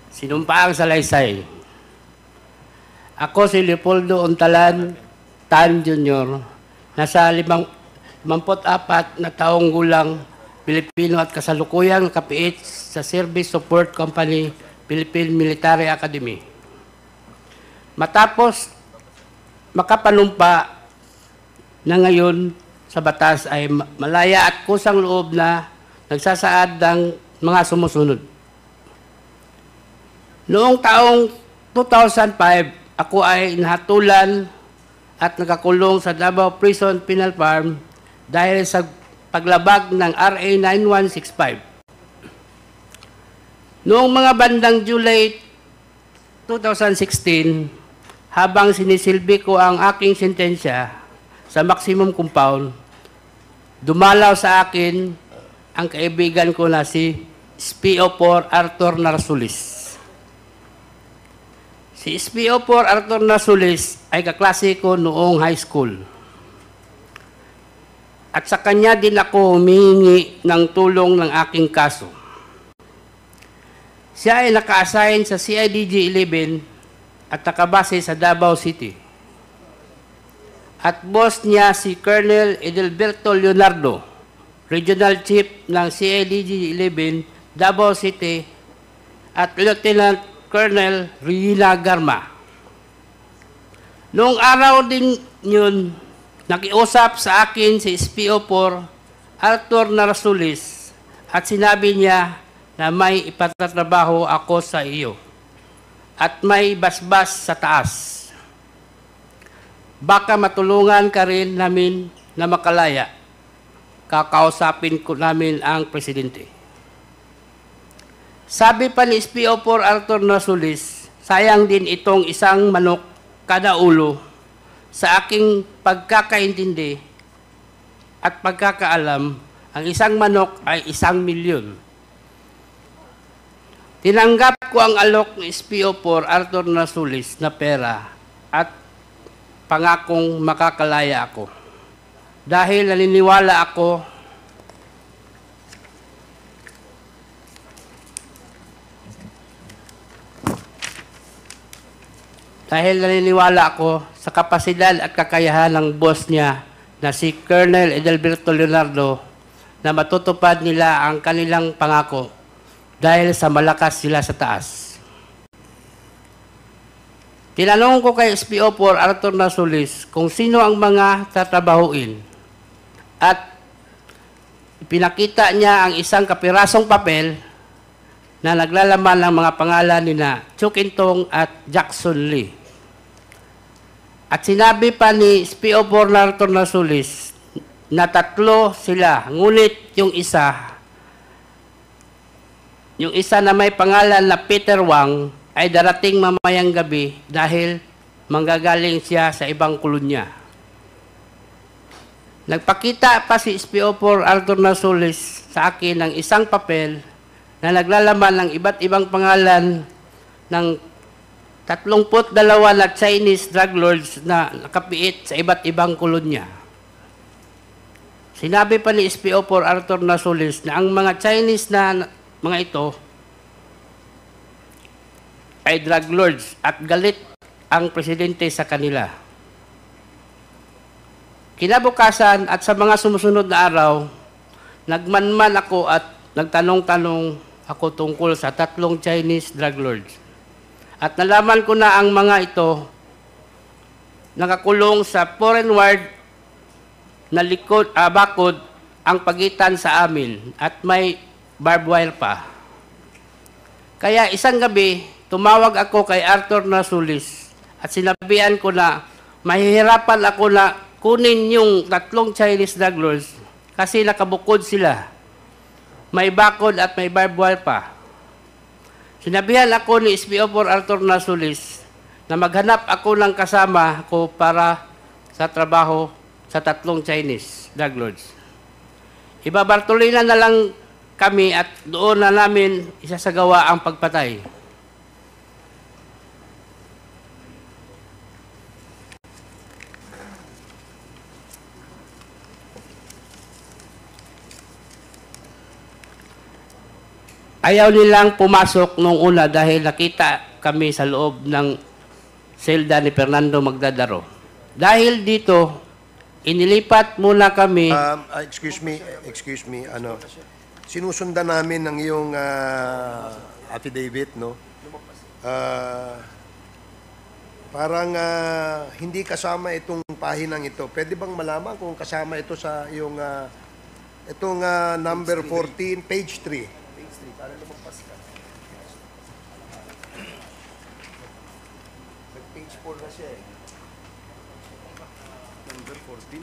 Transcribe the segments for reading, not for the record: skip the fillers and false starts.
Sinumpaang Salaysay. Ako si Leopoldo Untalan Tan Jr. Nasa 54 na taong gulang Pilipino at kasalukuyang kapiit sa Service Support Company, Philippine Military Academy. Matapos makapanumpa na ngayon sa batas ay malaya at kusang loob na nagsasaad ng mga sumusunod. Noong taong 2005, ako ay nahatulan at nakakulong sa Davao Prison Penal Farm dahil sa paglabag ng RA 9165. Noong mga bandang July 2016, habang sinisilbi ko ang aking sentensya sa maximum compound, dumalaw sa akin ang kaibigan ko na si SPO4 Arthur Narsulis. Si SPO4 Arthur Narsulis ay kaklase ko noong high school. At sa kanya din ako humihingi ng tulong ng aking kaso. Siya ay naka-assign sa CIDG 11 at nakabase sa Davao City. At boss niya si Colonel Edelberto Leonardo, Regional Chief ng CIDG 11 Davao City, at Lieutenant Colonel Rina Garma. Noong araw din yun, nakiusap sa akin si SPO4 Arthur Narsulis at sinabi niya na may ipatatrabaho ako sa iyo at may basbas sa taas. Baka matulungan ka rin namin na makalaya. Kakausapin ko namin ang presidente. Sabi pa ni SPO4 Arthur Narsulis, sayang din itong isang manok kada ulo. Sa aking pagkakaintindi at pagkakaalam, ang isang manok ay 1,000,000. Tinanggap ko ang alok ni SPO4 Arthur Narsulis na pera at pangakong makakalaya ako. Dahil naniniwala ako sa kapasidad at kakayahan ng boss niya na si Colonel Edelberto Leonardo na matutupad nila ang kanilang pangako dahil sa malakas sila sa taas. Tinanong ko kay SPO4 Arthur Narsulis kung sino ang mga tatrabahuin at pinakita niya ang isang kapirasong papel na naglalaman ng mga pangalan ni na Chukintong at Jackson Lee. At sinabi pa ni SPO4 Arthur Narsulis na 3 sila, ngunit yung isa na may pangalan na Peter Wang ay darating mamayang gabi dahil manggagaling siya sa ibang kolonya. Nagpakita pa si SPO4 Arthur Narsulis sa akin ng isang papel na naglalaman ng iba't ibang pangalan ng 32 na Chinese drug lords na nakapiit sa iba't ibang kolonya. Sinabi pa ni SPO4 Arthur Narsulis na ang mga Chinese na mga ito ay drug lords at galit ang presidente sa kanila. Kinabukasan at sa mga sumusunod na araw, nagmanman ako at nagtanong-tanong ako tungkol sa 3 Chinese drug lords. At nalaman ko na ang mga ito nakakulong sa foreign ward na bakod ang pagitan sa amin at may barbed wire pa. Kaya isang gabi, tumawag ako kay Arthur Narsulis at sinabihan ko na mahihirapan ako na kunin yung 3 Chinese drug lords kasi nakabukod sila. May bakod at may barbed wire pa. Sinabihan ako ni SPO4 Arthur Narsulis na maghanap ako ng kasama ko para sa trabaho sa 3 Chinese drug lords. Ibabartolina na lang kami at doon na namin isasagawa ang pagpatay. ayaw nilang pumasok nung una dahil nakita kami sa loob ng selda ni Fernando Magdadaro. Dahil dito, inilipat muna kami. Excuse me, sinusundan namin ng iyong affidavit, no? Parang hindi kasama itong pahinang ito. Pwede bang malaman kung kasama ito sa iyong itong number 14, page 3? Page 3, para lumagpas ka. Page 4 na siya eh. Number 14.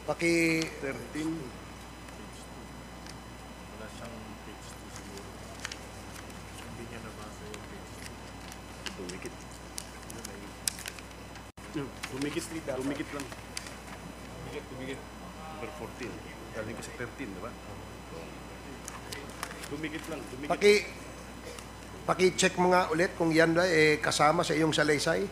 Paki 13. Wala siyang page 2 siguro. Hindi niya nabasa yung page 2. Dumikit. Dumikit lang. Dumikit. Number 14. Galing kasi 13, di ba? Dumikit lang. Paki-check mo nga ulit kung yan ba kasama sa iyong salaysay.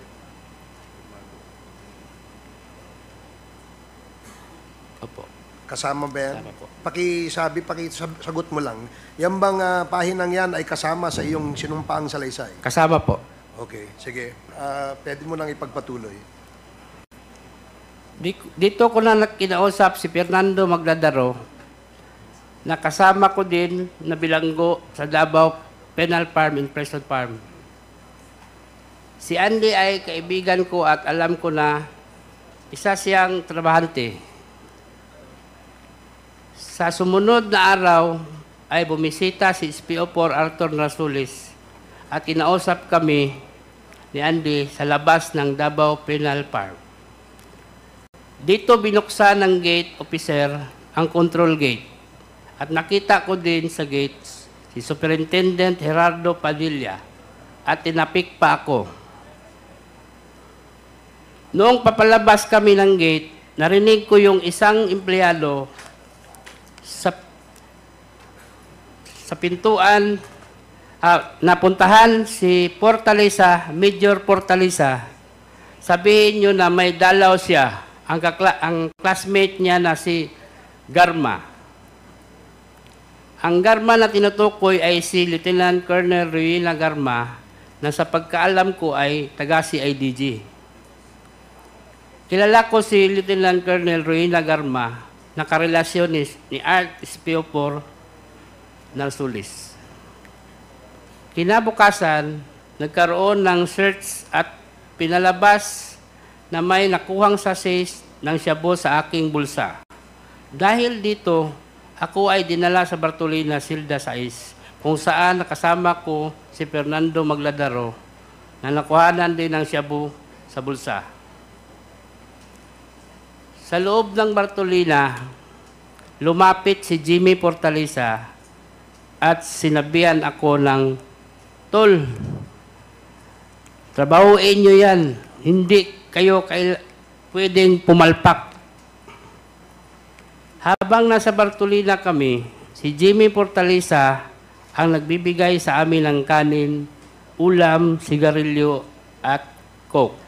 Opo. Kasama ba yan? Kasama po. Pakisagot mo lang. Yan bang pahinang yan ay kasama sa iyong sinumpaang salaysay? Kasama po. Okay, sige. Pwede mo nang ipagpatuloy. Dito ko na kinausap si Fernando Magdadaro na kasama ko din na bilanggo sa Davao Penal Farm and Prison Farm. Si Andy ay kaibigan ko at alam ko na isa siyang trabahante. Sa sumunod na araw ay bumisita si SPO4 Arthur Rasulis at kinausap kami ni Andy sa labas ng Davao Penal Farm. Dito binuksan ng gate officer ang control gate at nakita ko din sa gate si Superintendent Gerardo Padilla at tinapik pa ako. Noong papalabas kami ng gate, narinig ko yung isang empleyado sa pintuan napuntahan si Fortaleza, Major Fortaleza. Sabihin nyo na may dalaw siya. Ang classmate niya na si Garma. Ang Garma na tinutukoy ay si Lieutenant Colonel Ruina Garma na sa pagkaalam ko ay taga CIDG. Kilala ko si Lieutenant Colonel Ruina Garma na karelasyon ni Art SPO4 Narsulis. Kinabukasan, nagkaroon ng search at pinalabas na may nakuhang sachets ng shabu sa aking bulsa. Dahil dito, ako ay dinala sa Bartolina, Silda 6, kung saan nakasama ko si Fernando Magdadaro na nakuhanan din ng shabu sa bulsa. Sa loob ng Bartolina, lumapit si Jimmy Fortaleza at sinabihan ako ng, "Tol, trabahuin nyo yan. Hindi kayo pwedeng pumalpak." Habang nasa Bartolina kami, si Jimmy Fortaleza ang nagbibigay sa amin ng kanin, ulam, sigarilyo at coke.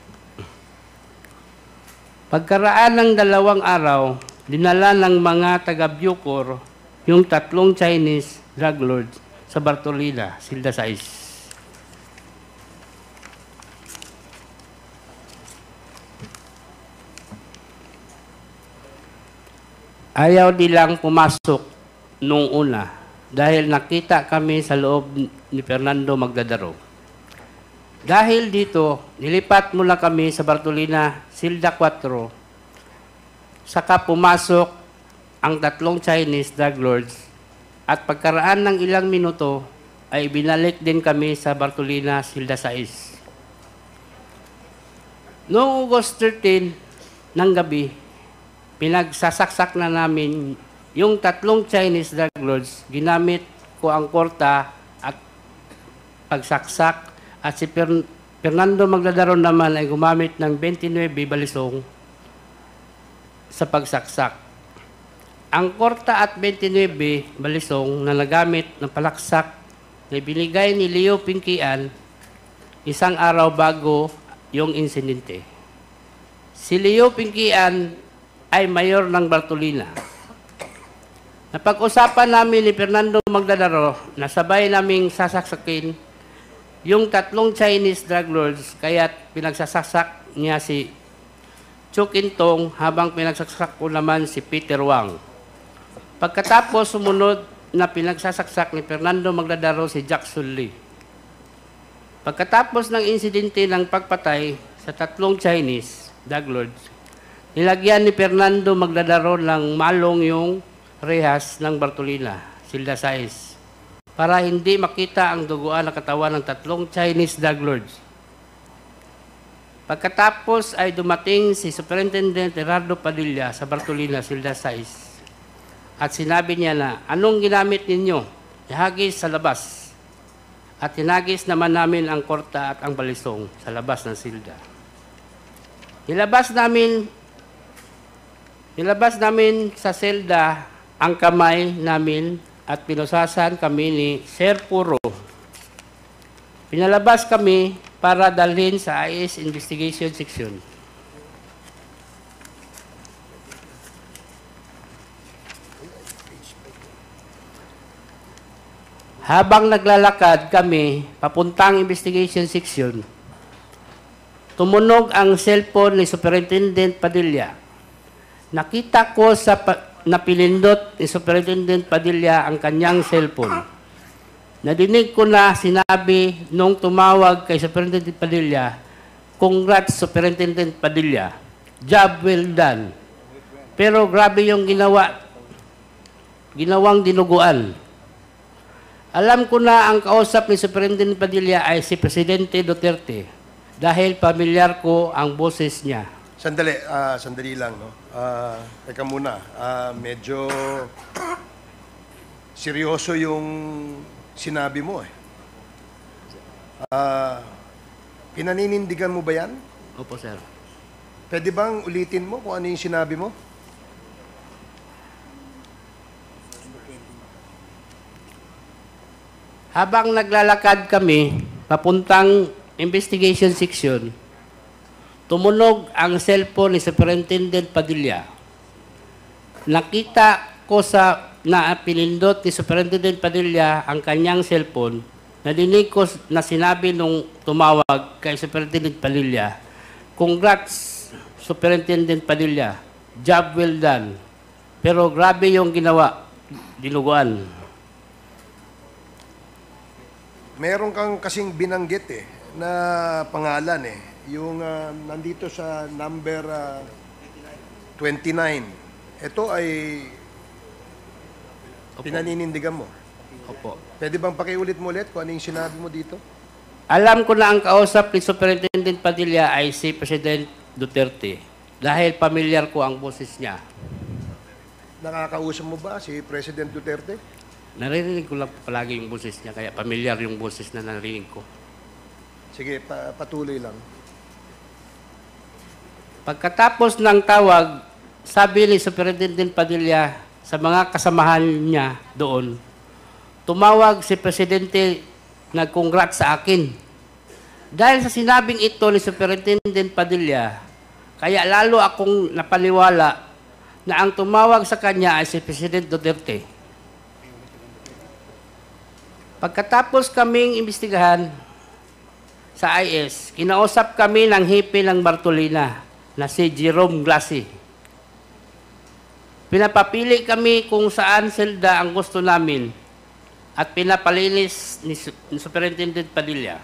Pagkaraan ng 2 araw, dinala ng mga taga-Bucor yung 3 Chinese drug lords sa Bartolina, Silda 6. Ayaw nilang pumasok nung una dahil nakita kami sa loob ni Fernando Magdadaro. Dahil dito, nilipat mula kami sa Bartolina, Silda 4, saka pumasok ang 3 Chinese drug lords at pagkaraan ng ilang minuto ay binalik din kami sa Bartolina, Silda 6. Noong August 13 ng gabi, pinagsasaksak na namin yung 3 Chinese drug lords. Ginamit ko ang korta at pagsaksak at si Fernando Magdadaro naman ay gumamit ng 29 balisong sa pagsaksak. Ang korta at 29 balisong na nagamit ng palaksak na binigay ni Leo Pinkian 1 araw bago yung insidente. Si Leo Pinkian ay mayor ng Bartolina. Napag-usapan namin ni Fernando Magdadaro na sabay naming sasaksakin yung tatlong Chinese drug lords kaya pinagsasaksak niya si Chu Kintong habang pinagsaksak ko naman si Peter Wang. Pagkatapos sumunod na pinagsasaksak ni Fernando Magdadaro si Jackson Lee. Pagkatapos ng insidente ng pagpatay sa tatlong Chinese drug lords, nilagyan ni Fernando Magdadaro ng malong yung rehas ng Bartolina, Silda Sais, para hindi makita ang duguan na katawan ng tatlong Chinese drug lords. Pagkatapos ay dumating si Superintendent Gerardo Padilla sa Bartolina, Silda Sais, at sinabi niya na, anong ginamit ninyo? Ihagis sa labas. At hinagis naman namin ang korta at ang balisong sa labas ng silda. Nilabas namin sa selda ang kamay namin at pinusasan kami ni Sir Puro. Pinalabas kami para dalhin sa IS Investigation Section. Habang naglalakad kami papuntang Investigation Section, tumunog ang cellphone ni Superintendent Padilla. Nakita ko sa napilindot ni Superintendent Padilla ang kanyang cellphone. Nadinig ko na sinabi nung tumawag kay Superintendent Padilla, "Congrats, Superintendent Padilla. Job well done." Pero grabe yung ginawang dinuguan. Alam ko na ang kausap ni Superintendent Padilla ay si Presidente Duterte dahil pamilyar ko ang boses niya. Sandali lang, no? Teka muna, medyo seryoso yung sinabi mo eh. Pinaninindigan mo ba yan? Opo, sir. Pwede bang ulitin mo kung ano yung sinabi mo? Habang naglalakad kami papuntang Investigation Section, tumunog ang cellphone ni Superintendent Padilla. Nakita ko sa pinindot ni Superintendent Padilla ang kanyang cellphone. Nadinig ko na sinabi nung tumawag kay Superintendent Padilla, "Congrats, Superintendent Padilla. Job well done." Pero grabe yung ginawa, dinuguan. Meron kang kasing binanggit eh, na pangalan eh. Yung nandito sa number 29. Ito ay pinaninindigan mo. Opo. Pwede bang pakiulit mo ulit kung ano yung sinabi mo dito? Alam ko na ang kausap ni Superintendent Padilla ay si President Duterte dahil pamilyar ko ang boses niya. Nakakausap mo ba si President Duterte? Naririnig ko lang palagi yung boses niya, kaya pamilyar yung boses na narinig ko. Sige, patuloy lang. Pagkatapos ng tawag, sabi ni Superintendent Padilla sa mga kasamahan niya doon, tumawag si Presidente nag-congrats sa akin. Dahil sa sinabing ito ni Superintendent Padilla, kaya lalo akong napaniwala na ang tumawag sa kanya ay si President Duterte. Pagkatapos kaming imbestigahan sa IS, kinausap kami ng hipi ng Bartolina na si Jerome Glassi. Pinapapili kami kung saan selda ang gusto namin at pinapalinis ni Superintendent Padilla.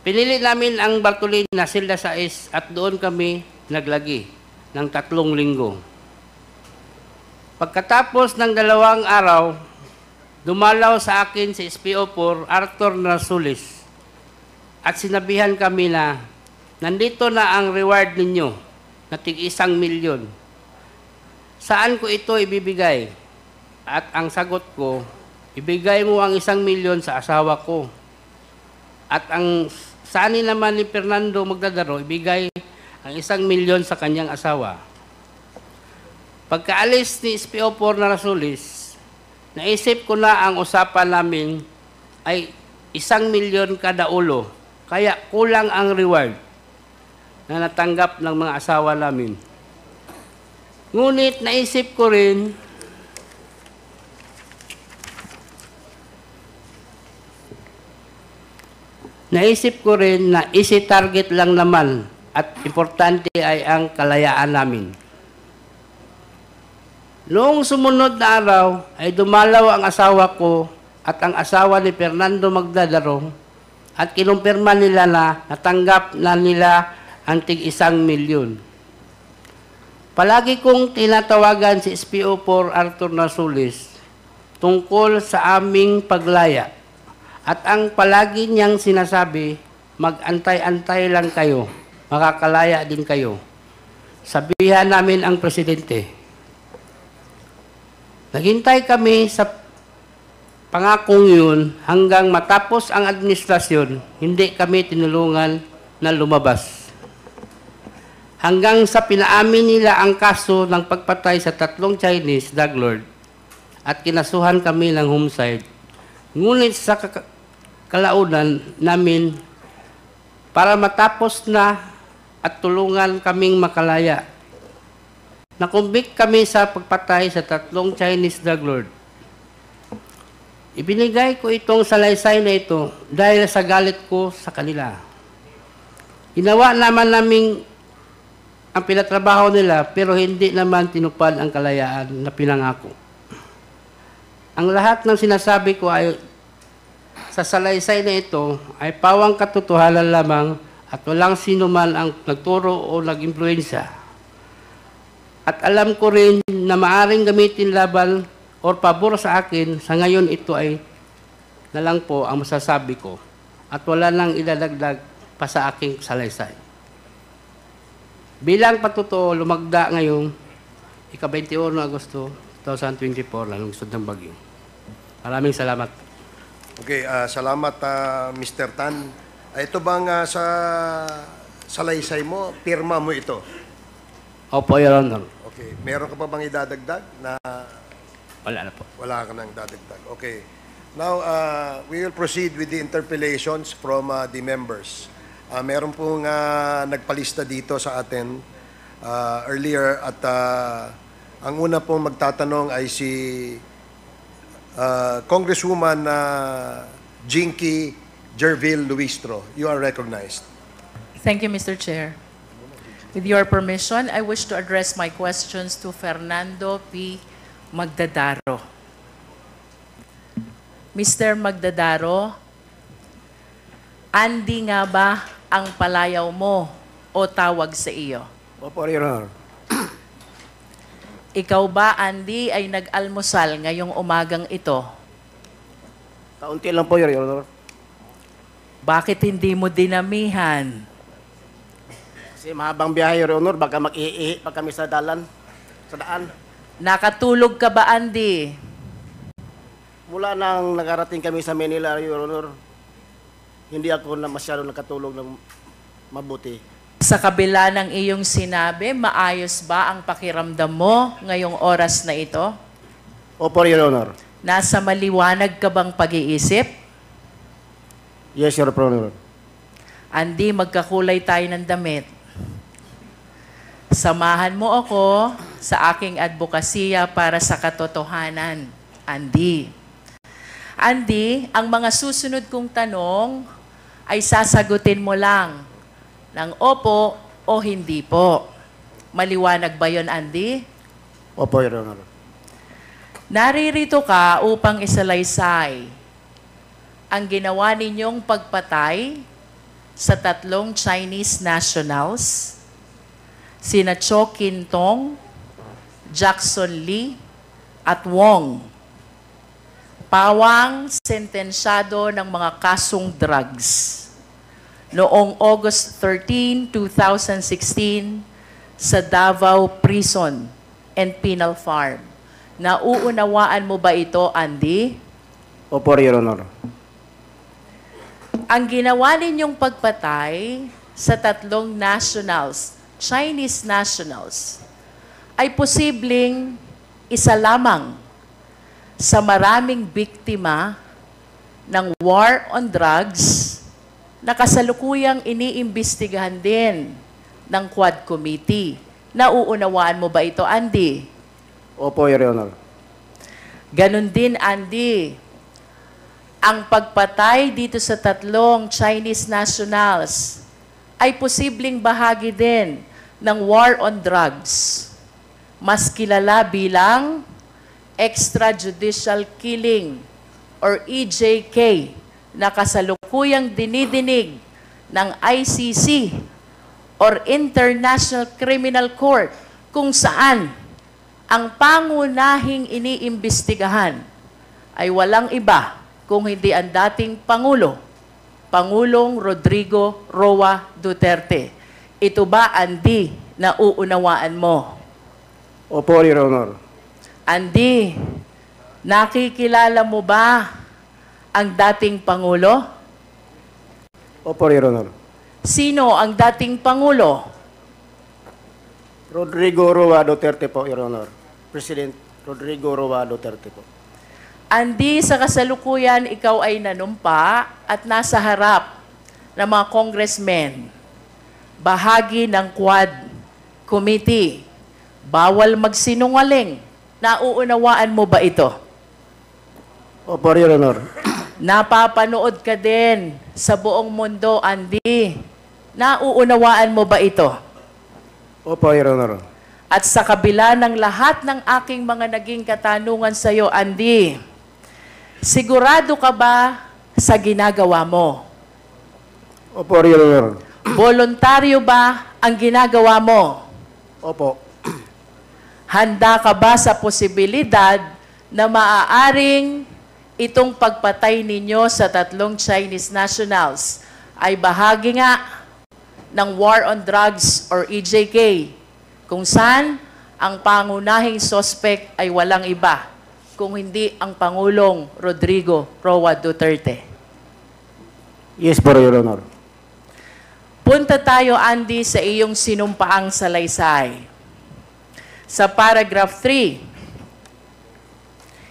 Pinili namin ang Bartolina, Silda Sais at doon kami naglagi ng 3 linggo. Pagkatapos ng 2 araw, dumalaw sa akin si SPO4 Arthur Narsulis at sinabihan kami na nandito na ang reward ninyo na tig-1 milyon. Saan ko ito ibibigay? At ang sagot ko, ibigay mo ang 1 milyon sa asawa ko. At ang sani naman ni Fernando Magdadaro, ibigay ang 1 milyon sa kanyang asawa. Pagkaalis ni SPO4 Narsulis, naisip ko na ang usapan namin ay 1 milyon kada ulo, kaya kulang ang reward na natanggap ng mga asawa namin. Ngunit naisip ko rin na isi-target lang naman at importante ay ang kalayaan namin. Noong sumunod na araw ay dumalaw ang asawa ko at ang asawa ni Fernando Magdadaro at kinumpirma nila na natanggap na nila ang tig-1,000,000. Palagi kong tinatawagan si SPO4 Arthur Nasulis tungkol sa aming paglaya. At ang palagi niyang sinasabi, mag-antay-antay lang kayo, makakalaya din kayo. Sabihan namin ang presidente. Naghintay kami sa pangakong yun hanggang matapos ang administrasyon, hindi kami tinulungan na lumabas. Hanggang sa pinaamin nila ang kaso ng pagpatay sa 3 Chinese drug lord at kinasuhan kami ng homicide. Ngunit sa kalaunan namin para matapos na at tulungan kaming makalaya. Nakumbik kami sa pagpatay sa 3 Chinese drug lord. Ibinigay ko itong salaysay na ito dahil sa galit ko sa kanila. Ginawa naman naming ang pinatrabaho nila pero hindi naman tinupad ang kalayaan na pinangako. Ang lahat ng sinasabi ko ay sa salaysay na ito ay pawang katotohanan lamang at walang sino man ang nagturo o nag-impluensya. At alam ko rin na maaring gamitin laban o pabor sa akin, sa ngayon ito ay na lang po ang masasabi ko at wala nang idadagdag pa sa aking salaysay. Bilang patutuo, lumagda ngayong ika-21 Agosto 2024 lang lungsod ng Baguio. Maraming salamat. Okay, salamat Mr. Tan. Ito bang sa salaysay mo, pirma mo ito? Opo, Your Honor. Okay, meron ka pa bang idadagdag na Wala na po. wala ka nang dadagdag? Okay. Now, we will proceed with the interpellations from the members. Meron pong nagpalista dito sa atin earlier at ang una pong magtatanong ay si Congresswoman Jinky Jervil Luistro. You are recognized. Thank you, Mr. Chair. With your permission, I wish to address my questions to Fernando P. Magdadaro. Mr. Magdadaro, Andy nga ba ang palayaw mo o tawag sa iyo? Opo, Your Honor. Ikaw ba, Andy, ay nag-almusal ngayong umagang ito? Kaunti lang po, Your Honor. Bakit hindi mo dinamihan? Kasi mahabang biyahe, Your Honor. Baka mag-iihi pa kami sa daan. Nakatulog ka ba, Andy? Mula nang nakarating kami sa Manila, Your Honor, hindi ako na masyado nakatulog ng mabuti. Sa kabila ng iyong sinabi, maayos ba ang pakiramdam mo ngayong oras na ito? Opo, Your Honor. Nasa maliwanag ka bang pag-iisip? Yes, Your Honor. Andy, magkakulay tayo ng damit. Samahan mo ako sa aking advokasya para sa katotohanan, Andy. Andy, ang mga susunod kong tanong ay sasagutin mo lang ng opo o hindi po. Maliwanag ba yon, Andy? Opo, Your Honor. Naririto ka upang isalaysay ang ginawa ninyong pagpatay sa 3 Chinese nationals, sina Cho Kin Tong, Jackson Lee, at Wong. Pawang sentensyado ng mga kasong drugs noong August 13, 2016 sa Davao Prison and Penal Farm. Nauunawaan mo ba ito, Andy? Opo, Your Honor. Ang ginawa ninyong pagpatay sa 3 nationals, Chinese nationals, ay posibleng isa lamang sa maraming biktima ng war on drugs na kasalukuyang iniimbestigahan din ng Quad Committee Nauunawaan mo ba ito, Andy? Opo, Your Honor. Ganon din, Andy. Ang pagpatay dito sa 3 Chinese nationals ay posibleng bahagi din ng war on drugs. Mas kilala bilang extrajudicial killing or EJK na kasalukuyang dinidinig ng ICC or International Criminal Court kung saan ang pangunahing iniimbestigahan ay walang iba kung hindi ang dating Pangulo, Pangulong Rodrigo Roa Duterte. Ito ba, Andy, na uunawaan mo? Opo, Your Honor. Andy, nakikilala mo ba ang dating Pangulo? Opo, Your Honor. Sino ang dating Pangulo? Rodrigo Roa Duterte po, Your Honor. President Rodrigo Roa Duterte po. Andy, sa kasalukuyan, ikaw ay nanumpa at nasa harap ng mga congressmen. Bahagi ng Quad Committee. Bawal magsinungaling. Nauunawaan mo ba ito? Opo, Your Honor. Napapanood ka din sa buong mundo, Andy. Nauunawaan mo ba ito? Opo, Your Honor. At sa kabila ng lahat ng aking mga naging katanungan sa iyo, Andy, sigurado ka ba sa ginagawa mo? Opo, Your Honor. Voluntaryo ba ang ginagawa mo? Opo. Handa ka ba sa posibilidad na maaaring itong pagpatay ninyo sa 3 Chinese nationals ay bahagi nga ng war on drugs or EJK, kung saan ang pangunahing suspect ay walang iba kung hindi ang Pangulong Rodrigo Roa Duterte? Yes po, Your Honor. Punta tayo, Andy, sa iyong sinumpaang salaysay. Sa paragraph 3,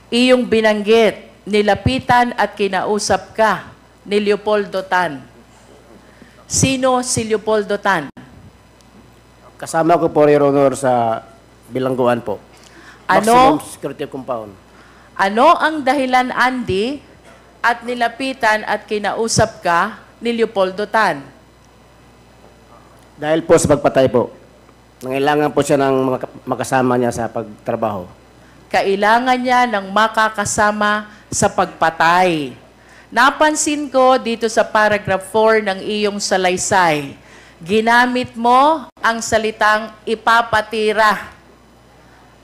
iyong binanggit, nilapitan at kinausap ka ni Leopoldo Tan. Sino si Leopoldo Tan? Kasama ko po, Your Honor, sa bilangguan po. Ano? Maximum security compound. Ano ang dahilan, Andy, at nilapitan at kinausap ka ni Leopoldo Tan? Dahil po sa pagpatay po. Nangailangan po siya ng makasama niya sa pagtrabaho. Kailangan niya ng makakasama sa pagpatay. Napansin ko dito sa paragraph 4 ng iyong salaysay, ginamit mo ang salitang ipapatira.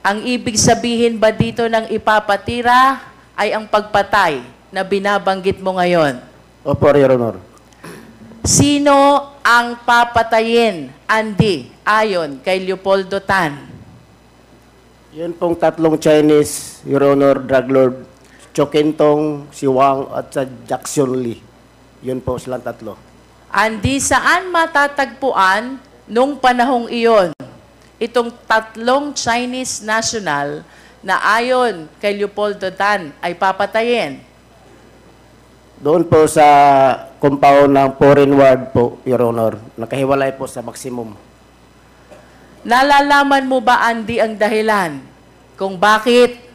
Ang ibig sabihin ba dito ng ipapatira ay ang pagpatay na binabanggit mo ngayon? Opo, Your Honor. Sino ang papatayin, Andy, ayon kay Leopoldo Tan? Yun pong 3 Chinese, Your Honor, drug lord, Chokentong, si Wang, at sa Jackson Lee. Yun po silang 3. Andy, saan matatagpuan nung panahong iyon itong 3 Chinese national na ayon kay Leopoldo Tan ay papatayin? Doon po sa compound ng foreign ward po, Your Honor. Nakahiwalay po sa maximum. Nalalaman mo ba, Andy, ang dahilan kung bakit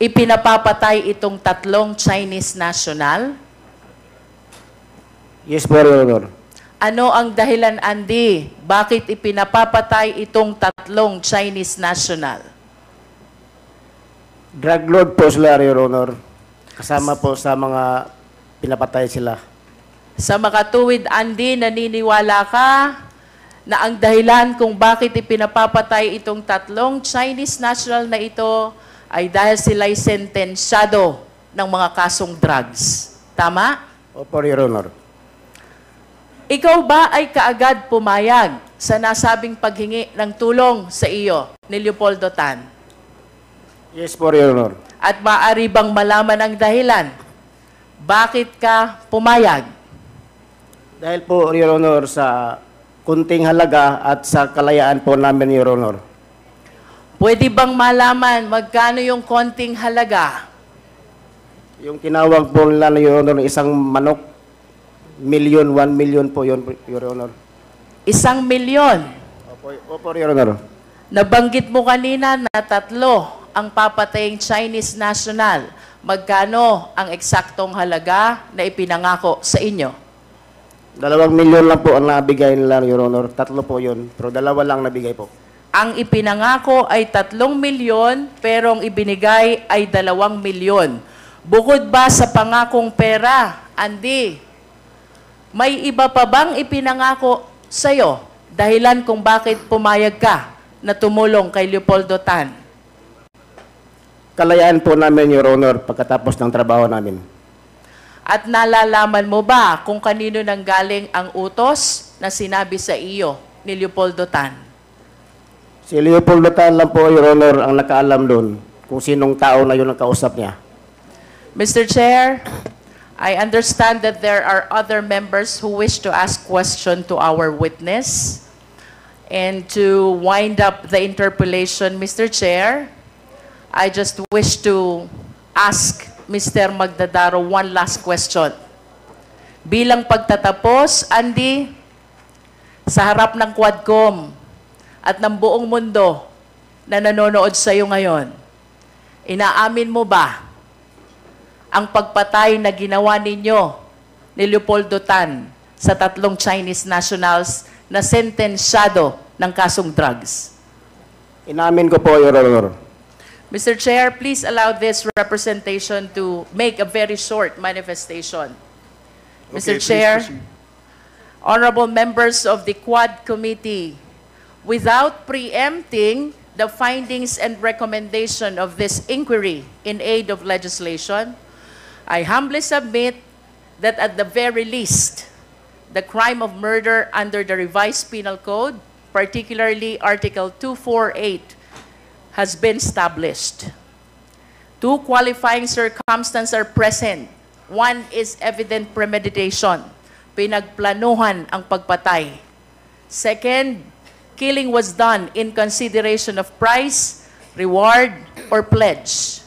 ipinapapatay itong 3 Chinese national? Yes po, Your Honor. Ano ang dahilan, Andy? Bakit ipinapapatay itong 3 Chinese national? Drug lord po sila, Your Honor. Kasama po sa mga pinapatay sila. Sa makatuwid, Andy, naniniwala ka na ang dahilan kung bakit ipinapapatay itong 3 Chinese national na ito ay dahil sila'y sentensyado ng mga kasong drugs. Tama? Opo, Your Honor. Ikaw ba ay kaagad pumayag sa nasabing paghingi ng tulong sa iyo ni Leopoldo Tan? Yes po, Your Honor. At maaari bang malaman ang dahilan? Bakit ka pumayag? Dahil po, Your Honor, sa kunting halaga at sa kalayaan po namin, Your Honor. Pwede bang malaman magkano yung konting halaga? Yung tinawag po nila, Your Honor, isang manok, 1 million po yun, Your Honor. 1 milyon. Opo, Your Honor. Nabanggit mo kanina na 3 ang papataying Chinese national. Magkano ang eksaktong halaga na ipinangako sa inyo? 2 milyon lang po ang nabigay nila, Your Honor. 3 po yun, pero 2 lang nabigay po. Ang ipinangako ay 3 milyon, pero ang ibinigay ay 2 milyon. Bukod ba sa pangakong pera, Andy, may iba pa bang ipinangako sa'yo? Dahilan kung bakit pumayag ka na tumulong kay Leopoldo Tan? Kalayaan po namin, Your Honor, pagkatapos ng trabaho namin. At nalalaman mo ba kung kanino nanggaling ang utos na sinabi sa iyo ni Leopoldo Tan? Si Leopoldo Tan lang po, Your Honor, ang nakaalam doon kung sinong tao na yun ang kausap niya. Mr. Chair, I understand that there are other members who wish to ask question to our witness. And to wind up the interpellation, Mr. Chair, I just wish to ask Mr. Magdadaro one last question. Bilang pagtatapos, Andy, sa harap ng Quadcom at ng buong mundo na nanonood sa iyo ngayon, inaamin mo ba ang pagpatay na ginawa ninyo ni Leopoldo Tan sa 3 Chinese nationals na sentensyado ng kasong drugs? Inamin ko po, Your Honor. Mr. Chair, please allow this representation to make a very short manifestation. Mr. Okay, please Chair, proceed. honorable members of the Quad Committee, without preempting the findings and recommendation of this inquiry in aid of legislation, I humbly submit that at the very least, the crime of murder under the revised penal code, particularly Article 248, has been established. 2 qualifying circumstances are present. One is evident premeditation. Pinagplanuhan ang pagpatay. Second, killing was done in consideration of price, reward, or pledge.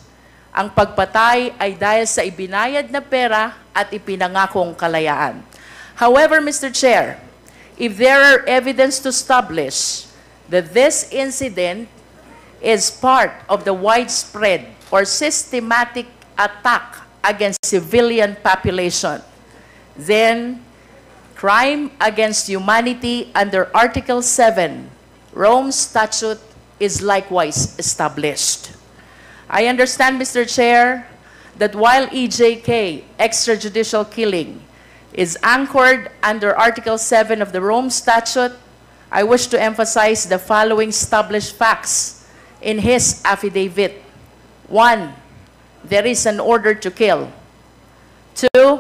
Ang pagpatay ay dahil sa ibinayad na pera at ipinangakong kalayaan. However, Mr. Chair, if there are evidence to establish that this incident is part of the widespread or systematic attack against civilian population, then crime against humanity under Article 7, Rome Statute, is likewise established. I understand, Mr. Chair, that while EJK, extrajudicial killing, is anchored under Article 7 of the Rome Statute, I wish to emphasize the following established facts in his affidavit. 1, there is an order to kill. 2,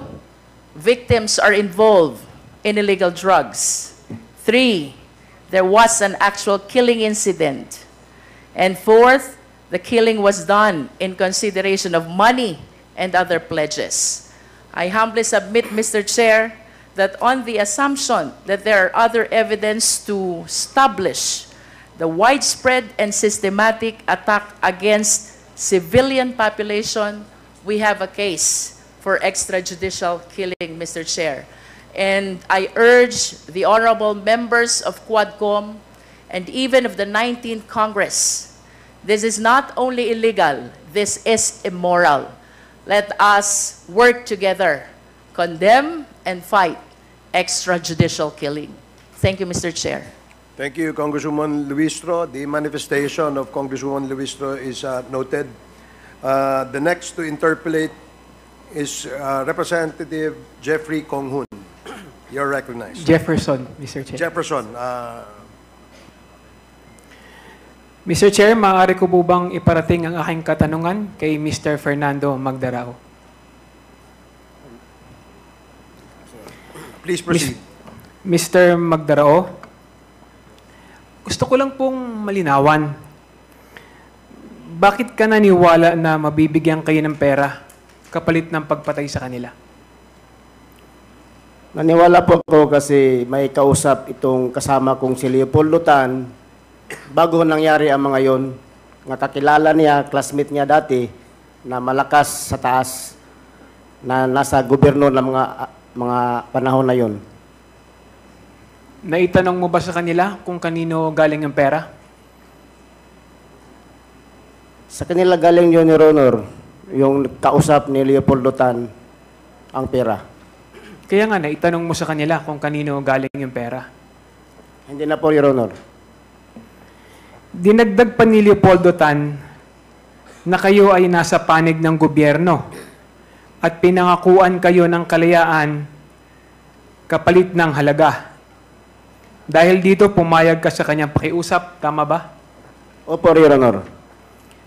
victims are involved in illegal drugs. 3, there was an actual killing incident. And 4th, the killing was done in consideration of money and other pledges. I humbly submit, Mr. Chair, that on the assumption that there are other evidence to establish the widespread and systematic attack against civilian population, we have a case for extrajudicial killing, Mr. Chair. And I urge the honorable members of Quadcom and even of the 19th Congress, this is not only illegal, this is immoral. Let us work together, condemn and fight extrajudicial killing. Thank you, Mr. Chair. Thank you, Congresswoman Luistro. The manifestation of Congresswoman Luistro is noted. The next to interpolate is Representative Jeffrey Konghun. You're recognized. Jefferson, Mr. Chair. Jefferson, Mr. Chair, maaari ko po bang iparating ang aking katanungan kay Mr. Fernando Magdarao? please proceed. Mr. Magdarao, gusto ko lang pong malinawan. Bakit ka naniwala na mabibigyan kayo ng pera kapalit ng pagpatay sa kanila? Naniwala po ako kasi may kausap itong kasama kong si Leopoldo Tan bago nangyari ang mga yon. Nakakilala niya, classmate niya dati na malakas sa taas na nasa gobyerno ng mga panahon na yon. Naitanong mo ba sa kanila kung kanino galing ang pera? Sa kanila galing yun, Your Honor, yung kausap ni Leopoldo Tan ang pera. Kaya nga, naitanong mo sa kanila kung kanino galing yung pera. Hindi na po, Your Honor. Dinagdag pa ni Leopoldo Tan na kayo ay nasa panig ng gobyerno at pinangakuan kayo ng kalayaan kapalit ng halaga. Dahil dito, pumayag ka sa kanyang pakiusap. Tama ba? Opo, Your Honor.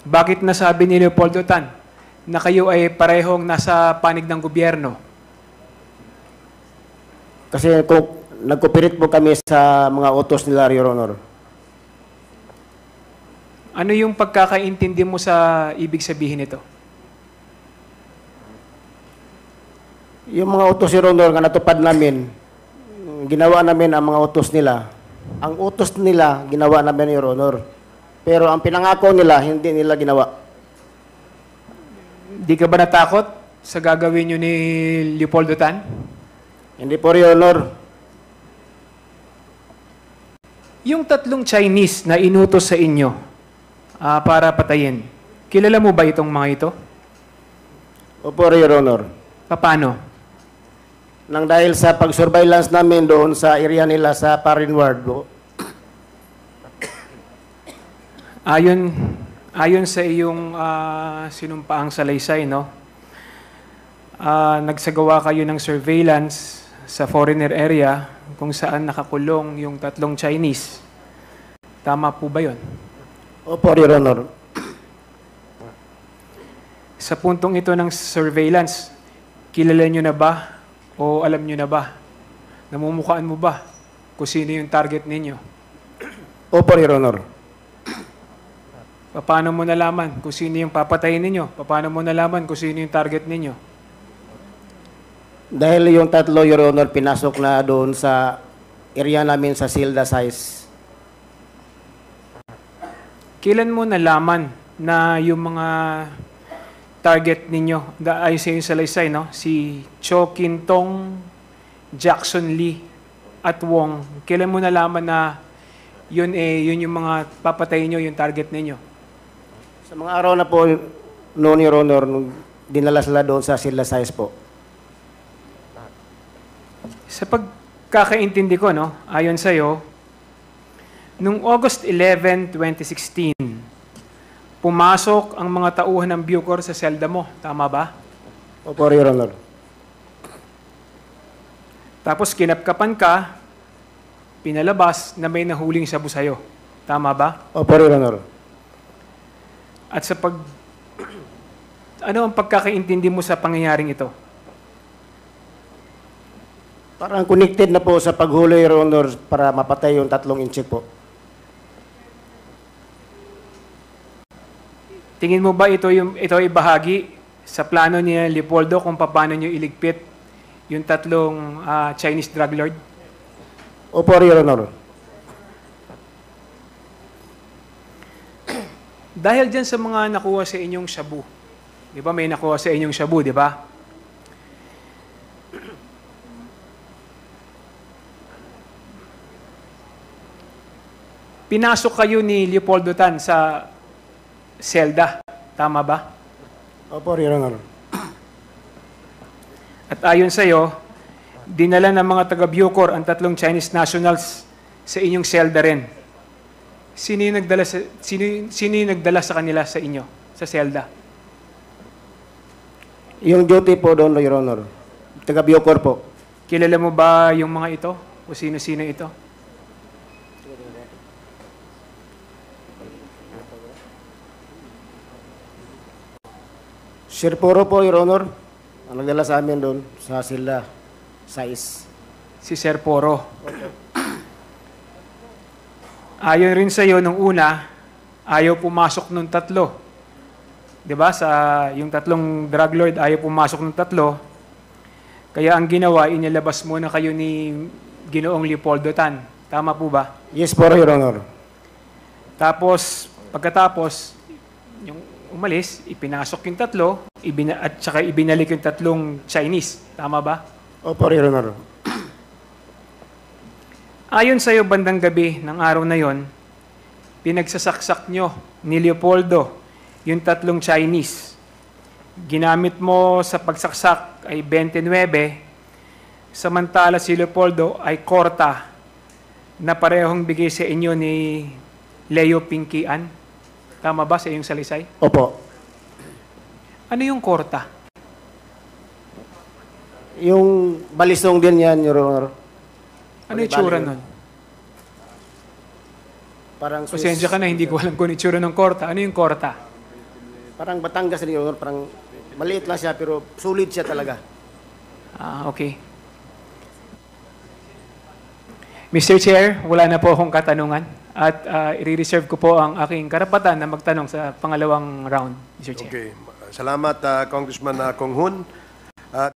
Bakit nasabi ni Leopoldo Tan na kayo ay parehong nasa panig ng gobyerno? Kasi kung nagkupirit po kami sa mga utos nila, Your Honor. Ano yung pagkakaintindi mo sa ibig sabihin nito? Yung mga utos, Your Honor, nga natupad namin, ginawa namin ang mga utos nila. Ang utos nila, ginawa namin, Your Honor. Pero ang pinangako nila, hindi nila ginawa. Di ka ba natakot sa gagawin nyo ni Leopoldo Tan? Hindi po, Your Honor. Yung tatlong Chinese na inutos sa inyo para patayin, kilala mo ba itong mga ito? Opo, Your Honor. Paano? Nang dahil sa pag-surveillance namin doon sa area nila sa Parinward, ayon sa iyong sinumpaang salaysay, no? Nagsagawa kayo ng surveillance sa foreigner area kung saan nakakulong yung tatlong Chinese. Tama po ba yun? opo, Your Honor. Sa puntong ito ng surveillance, kilala nyo na ba o alam nyo na ba? Namumukhaan mo ba kung sino yung target ninyo? Opo, Your Honor. Paano mo nalaman kung sino yung papatayin ninyo? Paano mo nalaman kung sino yung target ninyo? Dahil yung tatlo, Your Honor, pinasok na doon sa area namin sa Silda Size. Kailan mo nalaman na yung mga target ninyo, ay sa yung salaysay, no? Si Cho Kin Tong, Jackson Lee, at Wong. Kailan mo nalaman na yun yung mga papatayin nyo, yung target ninyo? Sa mga araw na po noon, Your Honor, nung dinala sila doon sa Silda Size po. Sa pagkakaintindi ko, no, ayon sa'yo, noong August 11, 2016, pumasok ang mga tauhan ng Bucor sa selda mo. Tama ba? Opo, Your Honor. Tapos kinapkapan ka, pinalabas na may nahuling sabu sa'yo. Tama ba? Opo, Your Honor. At sa ano ang pagkakaintindi mo sa pangyayaring ito? Parang connected na po sa paghuli, Your Honor, para mapatay yung tatlong inchik po. Tingin mo ba ito ay bahagi sa plano ni Leopoldo kung paano niyo iligpit yung tatlong Chinese drug lord? Opo, Your Honor. Dahil dyan sa mga nakuha sa inyong shabu, di ba may nakuha sa inyong shabu, di ba? Pinasok kayo ni Leopoldo Tan sa selda, tama ba? Opo, Your Honor. At ayon sa'yo, dinala ng mga taga-Bucor ang tatlong Chinese nationals sa inyong selda rin. Sino yung nagdala sa kanila sa inyo, sa selda? Yung duty po doon, Your Honor. Taga-Bucor po. Kilala mo ba yung mga ito? O sino-sino ito? Sir Puro po, Your Honor. Ang nagdala sa amin doon sa Silda Size. Si Sir Poro. Ayon rin sa iyo nung una, ayaw pumasok nung tatlo. 'Di ba? Sa yung tatlong drug lord ayaw pumasok nung tatlo. Kaya ang ginawa, inilabas muna kayo ni Ginoong Leopoldo Tan. Tama po ba? Yes po, Your Honor. Tapos pagkatapos yung umalis, ipinasok yung tatlo, at saka ibinalik yung tatlong Chinese. Tama ba? Opo, Your Honor. Ayon sa iyo, bandang gabi ng araw na yon, pinagsasaksak nyo ni Leopoldo yung 3 Chinese. Ginamit mo sa pagsaksak ay 29, samantala si Leopoldo ay korta na parehong bigay sa inyo ni Leo Pinkian. Tama ba sa iyong salisay? Opo. Ano yung korta? Yung balisong din yan, Your Honor. Ano yung tsura Bali- nun? Parang Pasensya ka na, hindi ko alam kung itsura ng korta. Ano yung korta? Parang Batangas din, Your Honor. Parang maliit lang siya, pero sulit siya talaga. Ah, okay. Mr. Chair, wala na po akong katanungan at i-reserve ko po ang aking karapatan na magtanong sa pangalawang round, Mr. Chair. Okay. Salamat, Congressman Kong Hun.